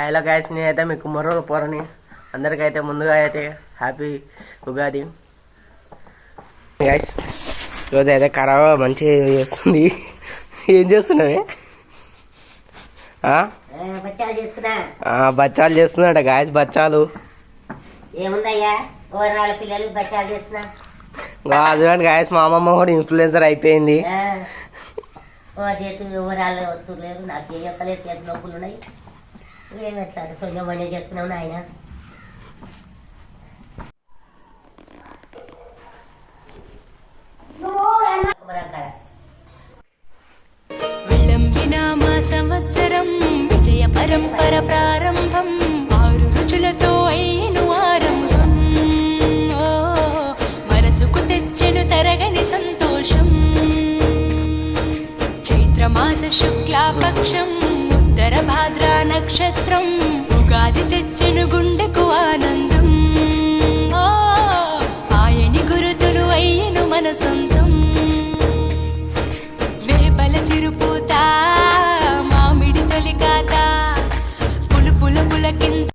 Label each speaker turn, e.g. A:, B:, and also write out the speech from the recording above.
A: ఎలా గాయస్ నేనైతే మీకు మరో పోరని అందరికైతే ముందుగా అయితే హ్యాపీ ఉగాది గాయస్. ఈరోజు అయితే ఖరాబ్ మంచిగా చేస్తుంది. ఏం చేస్తున్నావే? బచ్చాలు చేస్తున్నాడ గాయస్. బచ్చాలు
B: ఏముందయ్యా పిల్లలు బచ్చాలు చేస్తున్నా.
A: చూడండి గాయస్, మా అమ్మమ్మ కూడా ఇన్ఫ్లుయెన్సర్ అయిపోయింది.
B: చేతు వివరాలు వస్తువులేరు, నాకు ఏ చెప్పలేదు, చేతి నొప్పులు ఉన్నాయి. ఏమెట్లా కొంచెం మంచిగా చేస్తున్నావు నాయన.
C: విళంబినామా సంవత్సరం విజయ పరంపర ప్రారంభం 6 రుచులతో అయిను ఆరంభం. మనసుకు తెచ్చెను తరగని సంతోషం. చైత్రమాస శుక్లాపక్షం ఉత్తర భాద్రా నక్షత్రం ఉగాది తెచ్చెను గుండెకు ఆనందం. ఆయని గురుతులు అయ్యను మన సొంతం.